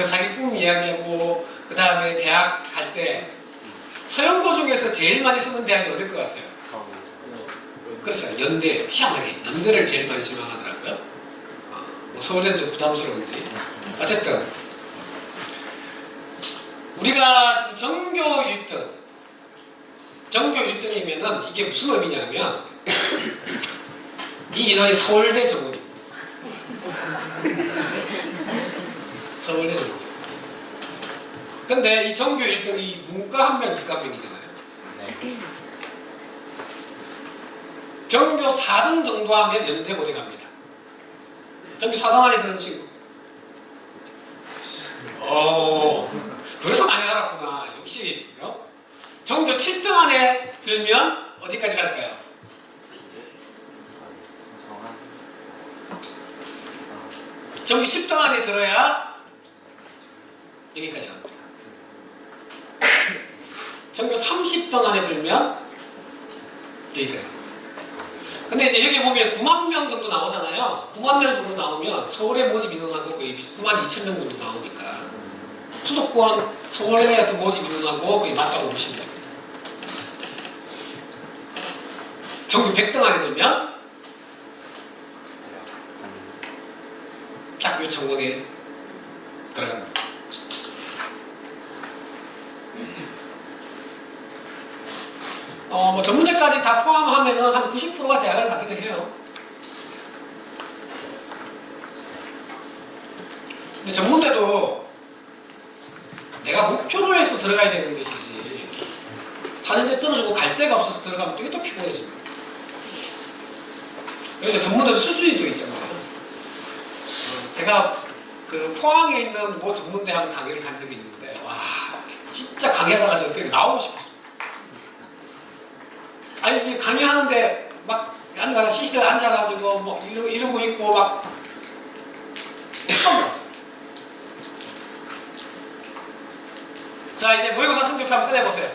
그래서 자기 꿈 이야기하고 그 다음에 대학 갈 때 서영고 중에서 제일 많이 쓰는 대학이 어딜 것 같아요? 그렇죠. 연대, 희한하게 연대를 제일 많이 지망하더라고요. 뭐 서울대는 좀 부담스러운지. 어쨌든 우리가 지금 전교 1등, 전교 1등이면은 이게 무슨 의미냐면 이 인원이 서울대 정원입니다. 서울대 정원. 근데 이 전교 1등이 문과 한 명, 이과 한 명이잖아요. 네. 전교 4등 정도 하면 연대고대 갑니다. 전교 4등 안에 드는 친구. 그래서 많이 알았구나. 역시 전교 7등 안에 들면 어디까지 갈까요? 전교 10등 안에 들어야 여기까지 갑니다. 전교 30등 안에 들면 여기까지 갑니다. 근데 이제 여기 보면 9만 명 정도 나오잖아요. 9만 명 정도 나오면 서울에 모집 인원하고 거의 9만 2천 명 정도 나오니까 수도권 서울에 또 모집 인원하고 거의 맞다고 보시면 됩니다. 전교 100등 안에 들면 딱 이 정도에 들어갑니다. 뭐 전문대까지 다 포함하면은 한 90%가 대학을 가기도 해요. 근데 전문대도 내가 목표로 해서 들어가야 되는 것이지 4년제 떨어지고 갈 데가 없어서 들어가면 되게 또 피곤해집니다. 여기 전문대도 수준이 또 있잖아요. 제가 그 포항에 있는 뭐 전문대 한 강의를 간 적이 있는데 와 진짜 강의하다가 저렇게 나오고 싶었어요. 아니 강의하는데 막 앉아가 시실에 앉아가지고 뭐 이러고 있고 막 처음 봤어요. 자 이제 모의고사 성적표 한번 꺼내보세요.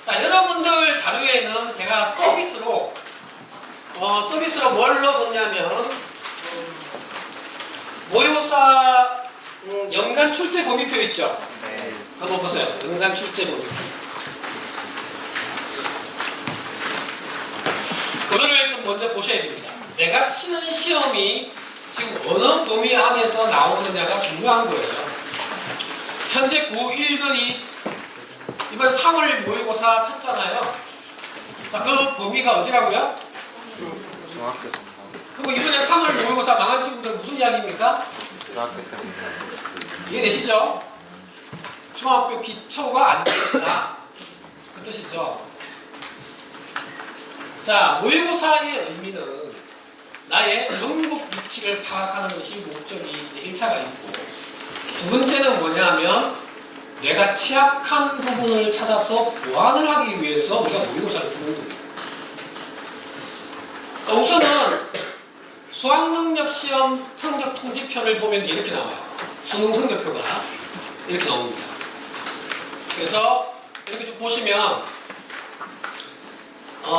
자 여러분들 자료에는 제가 서비스로 뭘로 줬냐면 모의고사 연간 출제 범위표 있죠? 네. 한번 보세요. 연간 출제 범위표. 그거를 좀 먼저 보셔야 됩니다. 내가 치는 시험이 지금 어느 범위 안에서 나오느냐가 중요한 거예요. 현재 고1들이 이번 3월 모의고사 쳤잖아요. 자, 그 범위가 어디라고요? 중학교 3. 그럼 이번에 3월 모의고사 망한 친구들 무슨 이야기입니까? 중학교 때문에. 이해되시죠? 중학교 기초가 안 되었다. 그 뜻이죠. 자, 모의고사의 의미는 나의 전국 위치를 파악하는 것이 목적이 이제 1차가 있고 두 번째는 뭐냐면 내가 취약한 부분을 찾아서 보완을 하기 위해서 우리가 모의고사를 보는 겁니다. 우선은 수학능력시험 성적 통지표를 보면 이렇게 나와요. 수능 성적표가 이렇게 나옵니다. 그래서 이렇게 쭉 보시면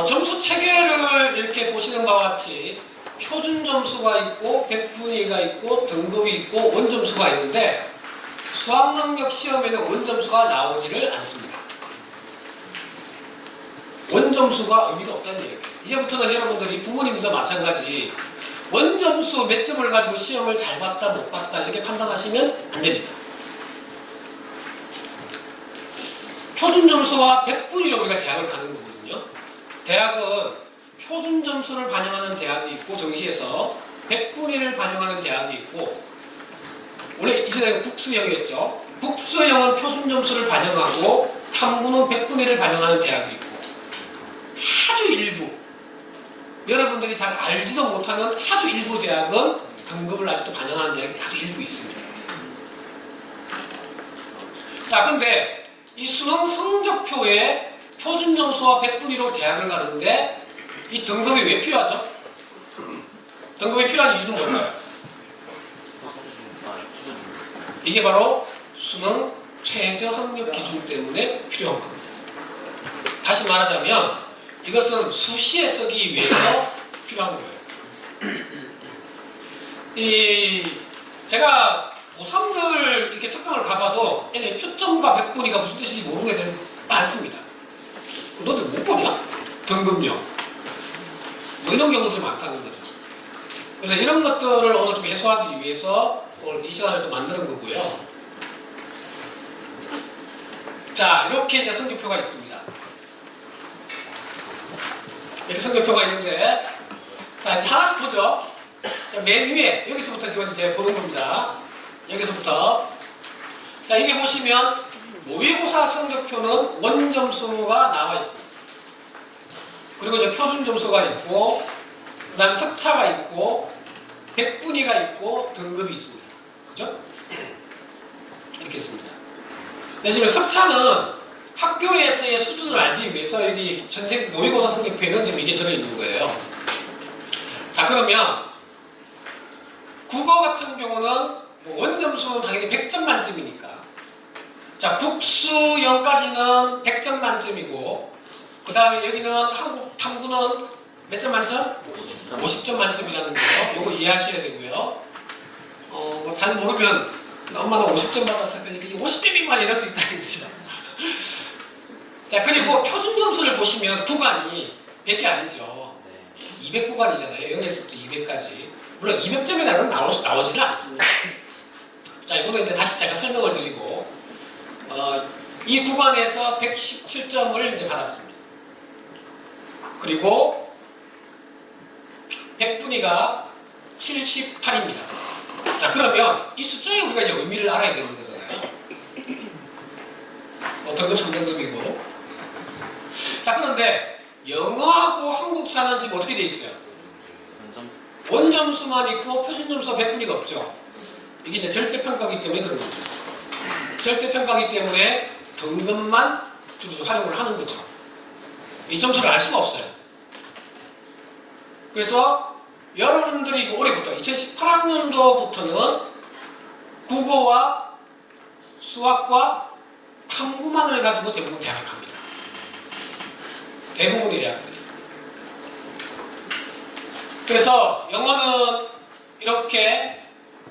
점수 체계를 이렇게 보시는 바와 같이 표준 점수가 있고 백분위가 있고 등급이 있고 원점수가 있는데 수학능력 시험에는 원점수가 나오지를 않습니다. 원점수가 의미가 없다는 얘기예요. 이제부터는 여러분들이 부모님도 마찬가지 원점수 몇 점을 가지고 시험을 잘 봤다 못 봤다 이렇게 판단하시면 안 됩니다. 표준 점수와 백분위로 우리가 대학을 가는 거거든요. 대학은 표준 점수를 반영하는 대학이 있고 정시에서 백분위를 반영하는 대학이 있고 원래 이전에는 국수형이었죠. 국수형은 표준 점수를 반영하고 탐구는 백분위를 반영하는 대학이 있고 아주 일부 여러분들이 잘 알지도 못하는 아주 일부 대학은 등급을 아직도 반영하는 대학이 아주 일부 있습니다. 자, 근데 이 수능 성적표에 표준 점수와 백분위로 대학을 가는데 이 등급이 왜 필요하죠? 등급이 필요한 이유는 뭘까요? 이게 바로 수능 최저 학력 기준 때문에 필요한 겁니다. 다시 말하자면 이것은 수시에 쓰기 위해서 필요한 거예요. 제가 고3들 이렇게 특강을 가봐도 표점과 백분위가 무슨 뜻인지 모르는 애들 많습니다. 너들 못 보냐? 등급령. 뭐 이런 경우들이 많다는 거죠. 그래서 이런 것들을 어느 좀 해소하기 위해서 오늘 이 시간을 또 만드는 거고요. 자, 이렇게 이제 성적표가 있습니다. 이렇게 성적표가 있는데, 자, 이제 하나씩 보죠. 자, 맨 위에, 여기서부터 지금 이제 보는 겁니다. 여기서부터. 자, 이게 보시면, 모의고사 성적표는 원점수가 나와 있습니다. 그리고 이제 표준점수가 있고, 그 다음에 석차가 있고, 백분위가 있고, 등급이 있습니다. 그죠? 이렇게 있습니다. 근데 지금 석차는 학교에서의 수준을 알기 위해서 여기 모의고사 성적표에는 지금 이게 들어있는 거예요. 자, 그러면 국어 같은 경우는 뭐 원점수는 당연히 100점 만점이니까. 자, 국수 0까지는 100점 만점이고, 그 다음에 여기는 한국 탐구는 몇 점 만점? 50점 만점이라는 거. 요거 이해하셔야 되고요. 뭐 잘 모르면 엄마가 50점 받았을 거니까 50점이만 이럴 수 있다는 거죠. 자, 그리고 표준 점수를 보시면 구간이 100이 아니죠. 200구간이잖아요. 0에서부터 200까지. 물론 200점이라는 나오지는 않습니다. 자, 이거는 이제 다시 제가 설명을 드리고, 이 구간에서 117점을 이제 받았습니다. 그리고 백분위가 78입니다. 자, 그러면 이 숫자에 우리가 이제 의미를 알아야 되는 거잖아요. 등급 3등급이고. 자, 그런데 영어하고 한국사는 지금 어떻게 돼 있어요? 원점수만 있고 표준점수가 백분위가 없죠. 이게 이제 절대평가이기 때문에 그런 거죠. 절대평가이기 때문에 등급만 주로 활용을 하는 거죠. 이 점수를 알 수가 없어요. 그래서 여러분들이 올해부터 2018학년도부터는 국어와 수학과 탐구만을 가지고 대부분 대학을 갑니다. 대부분의 대학들이. 그래서 영어는 이렇게,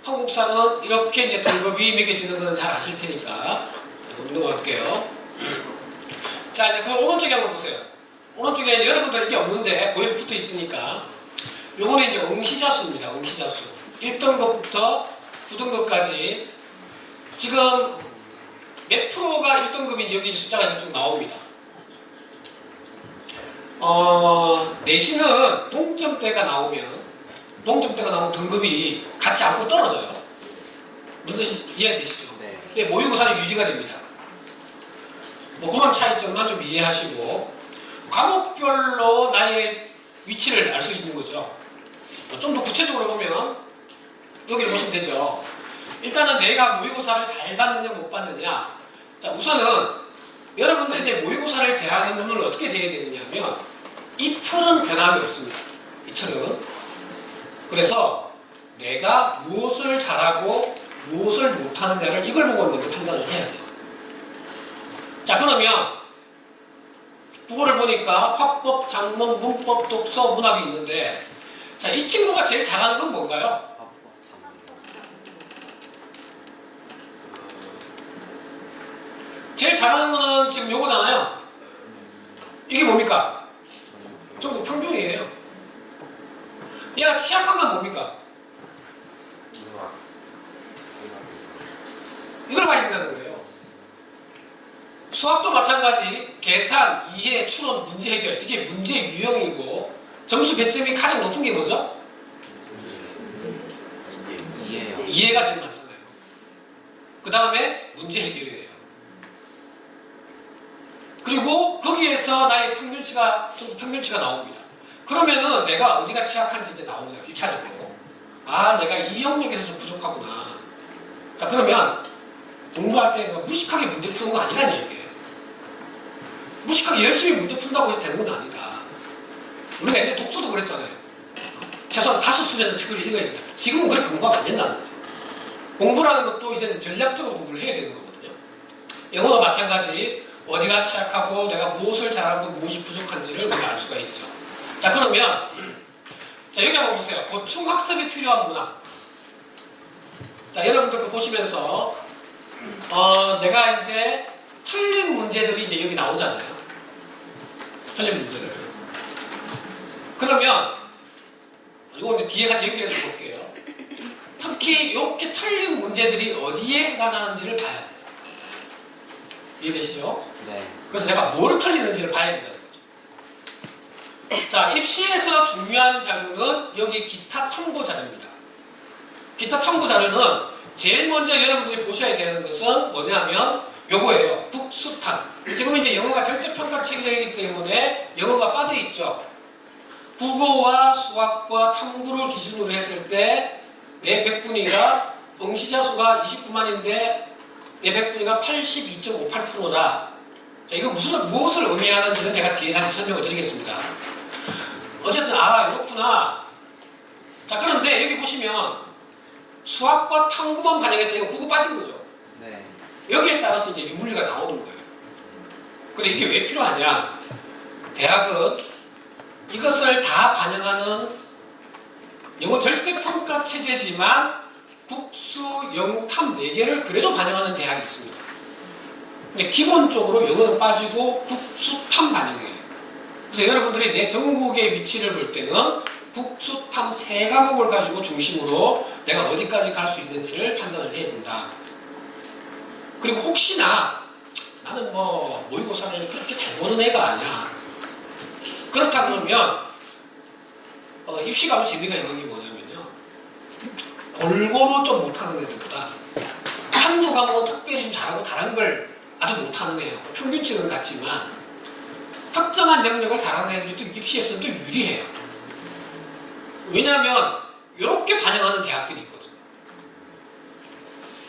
한국사는 이렇게 이제 등급이 매겨지는 건 잘 아실 테니까 넘어갈게요. 자, 이제 그 오른쪽에 한번 보세요. 오른쪽에 여러분들 이게 없는데 거기 붙어 있으니까 요거는 이제 응시자수입니다. 응시자수. 1등급부터 9등급까지 지금 몇 프로가 1등급인지 여기 숫자가 이제 쭉 나옵니다. 내신은 동점대가 나오면 등급이 같이 안고 떨어져요. 무슨 뜻인지 이해되시죠? 네. 근데 모의고사는 유지가 됩니다. 뭐 그런 차이점만 좀 이해하시고, 과목별로 나의 위치를 알 수 있는 거죠. 좀 더 구체적으로 보면 여기를 보시면 되죠. 일단은 내가 모의고사를 잘 봤느냐 못 봤느냐. 자, 우선은 여러분들이 이제 모의고사를 대하는 놈을 어떻게 대해야 되느냐면 이 틀은 변함이 없습니다. 이 틀은. 그래서 내가 무엇을 잘하고 무엇을 못하느냐를 이걸 보고 먼저 판단을 해야 돼요. 자, 그러면 국어를 보니까 화법, 작문, 문법, 독서, 문학이 있는데, 자, 이 친구가 제일 잘하는 건 뭔가요? 제일 잘하는 거는 지금 요거잖아요. 이게 뭡니까? 전부 평균이에요. 얘가 취약한 건 뭡니까? 이걸 봐야 된다는 거예요. 수학도 마찬가지. 계산, 이해, 추론, 문제 해결. 이게 문제 유형이고, 점수 배점이 가장 높은 게 뭐죠? 이해가 제일 많잖아요. 그 다음에 문제 해결이에요. 그리고 거기에서 나의 평균치가 나옵니다. 그러면은 내가 어디가 취약한지 이제 나오죠. 1차적으로. 아, 내가 이 영역에서 좀 부족하구나. 자, 그러면 공부할 때 무식하게 문제 푸는 거 아니라는 얘기예요. 무식하게 열심히 문제 푼다고 해서 되는 건 아니다. 우리가 옛날에 독서도 그랬잖아요. 최소한 5수년은 책을 읽어야 된다. 지금은 그렇게 공부가 안 된다는 거죠. 공부라는 것도 이제는 전략적으로 공부를 해야 되는 거거든요. 영어도 마찬가지. 어디가 취약하고 내가 무엇을 잘하고 무엇이 부족한지를 우리가 알 수가 있죠. 자, 그러면 자, 여기 한번 보세요. 보충 학습이 필요한 문항. 자, 여러분들도 보시면서 내가 이제 틀린 문제들이 이제 여기 나오잖아요. 틀린 문제들. 그러면 이거 이제 뒤에 같이 연결해서 볼게요. 특히 이렇게 틀린 문제들이 어디에 해당하는지를 봐야 돼요. 이해되시죠? 네. 그래서 내가 뭘 틀리는지를 봐야 된다는 거죠. 자, 입시에서 중요한 자료는 여기 기타 참고 자료입니다. 기타 참고 자료는 제일 먼저 여러분들이 보셔야 되는 것은 뭐냐면 요거예요. 국수탐. 지금 이제 영어가 절대평가 체계적이기 때문에 영어가 빠져있죠. 국어와 수학과 탐구를 기준으로 했을 때 내 100분위가 응시자 수가 29만인데 내 100분위가 82.58%다. 자, 이거 무엇을 의미하는지는 제가 뒤에 다시 설명을 드리겠습니다. 어쨌든 이렇구나. 자, 그런데 여기 보시면 수학과 탐구만 반영했다. 이거 국어 빠진 거죠. 네. 여기에 따라서 이제 유불리가 나오는 거예요. 근데 이게 왜 필요하냐? 대학은 이것을 다 반영하는 영어 절대평가 체제지만 국수, 영탐 4개를 그래도 반영하는 대학이 있습니다. 근데 기본적으로 영어는 빠지고 국수, 탐 반영이에요. 그래서 여러분들이 내 전국의 위치를 볼 때는 국수, 탐 3과목을 가지고 중심으로 내가 어디까지 갈 수 있는지를 판단을 해야 된다. 그리고 혹시나 나는 모의고사를 그렇게 잘 보는 애가 아니야. 그렇다 그러면 입시가 아주 재미가 있는 게 뭐냐면요. 골고루 좀 못하는 애들보다 한두 과목은 특별히 좀 잘하고 다른 걸 아주 못하는 애예요. 평균치는 같지만 특정한 영역을 잘하는 애들이 또 입시에서는 또 유리해요. 왜냐하면 이렇게 반영하는 대학들이 있거든요.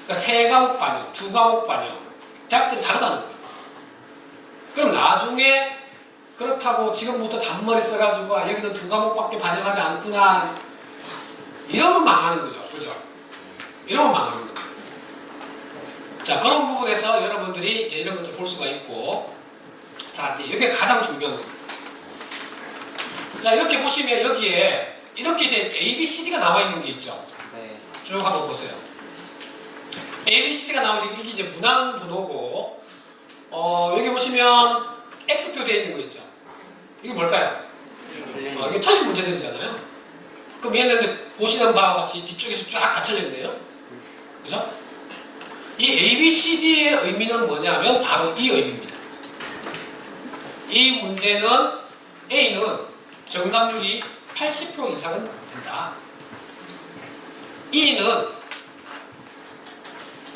그러니까 3과목 반영, 2과목 반영. 대학들이 다르다는 거예요. 그럼 나중에 그렇다고 지금부터 잔머리 써가지고 여기는 2과목밖에 반영하지 않구나 이러면 망하는 거죠. 그죠? 이러면 망하는 거죠. 자, 그런 부분에서 여러분들이 이제 이런 것들 볼 수가 있고, 자, 이게 가장 중요한 겁니다. 자, 이렇게 보시면 여기에 이렇게 된 A, B, C, D가 나와 있는 게 있죠. 네. 쭉 한번 보세요. A, B, C, D가 나오는 게 이게 이제 문항 번호고, 여기 보시면 X표 되어 있는 거 있죠. 이게 뭘까요? 이게 틀린 문제들이잖아요. 그럼 얘는 보시는 바와 같이 뒤쪽에서 쫙 다 틀렸네요. 그죠? 이 A, B, C, D의 의미는 뭐냐면 바로 이 의미입니다. 이 문제는 A는 정답률이 80% 이상은 된다. E는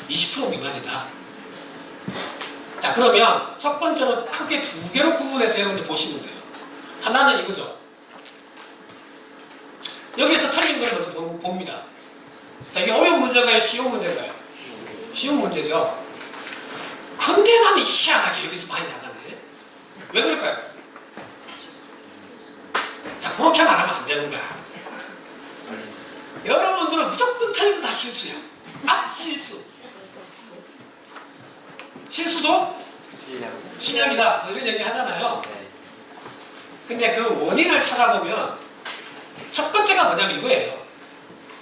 20% 미만이다. 자, 그러면 첫 번째로 크게 2개로 구분해서 여러분들 보시면 돼요. 하나는 이거죠. 여기서 틀린 걸 먼저 봅니다. 자, 이게 어려운 문제가요? 쉬운 문제가요? 쉬운 문제죠. 근데 나는 희한하게 여기서 많이 나가네. 왜 그럴까요? 자, 그렇게 말하면 안 되는 거야. 여러분들은 무조건 틀리면 다 실수야. 실수. 실수도 실력이다. 뭐 이런 얘기 하잖아요. 네. 근데 그 원인을 찾아보면 첫 번째가 뭐냐면 이거예요.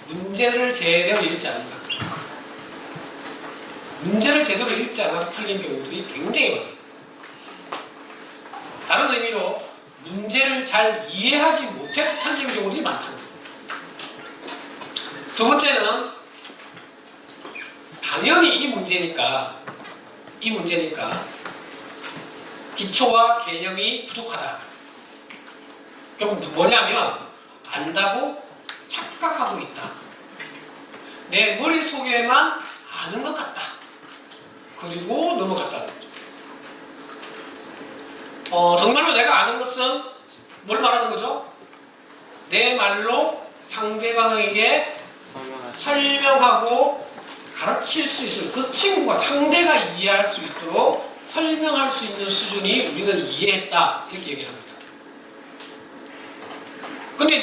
문제를 제대로 읽지 않는다. 문제를 제대로 읽지 않아서 틀린 경우들이 굉장히 많습니다. 다른 의미로 문제를 잘 이해하지 못해서 틀린 경우들이 많다는 거예요. 두 번째는 당연히 이 문제니까 기초와 개념이 부족하다. 그럼 뭐냐면 안다고 착각하고 있다. 내 머릿속에만 아는 것 같다. 그리고 넘어갔다는 거죠. 정말로 내가 아는 것은 뭘 말하는 거죠? 내 말로 상대방에게 설명하고 가르칠 수 있을 그 친구가 상대가 이해할 수 있도록 설명할 수 있는 수준이 우리는 이해했다. 이렇게 얘기합니다.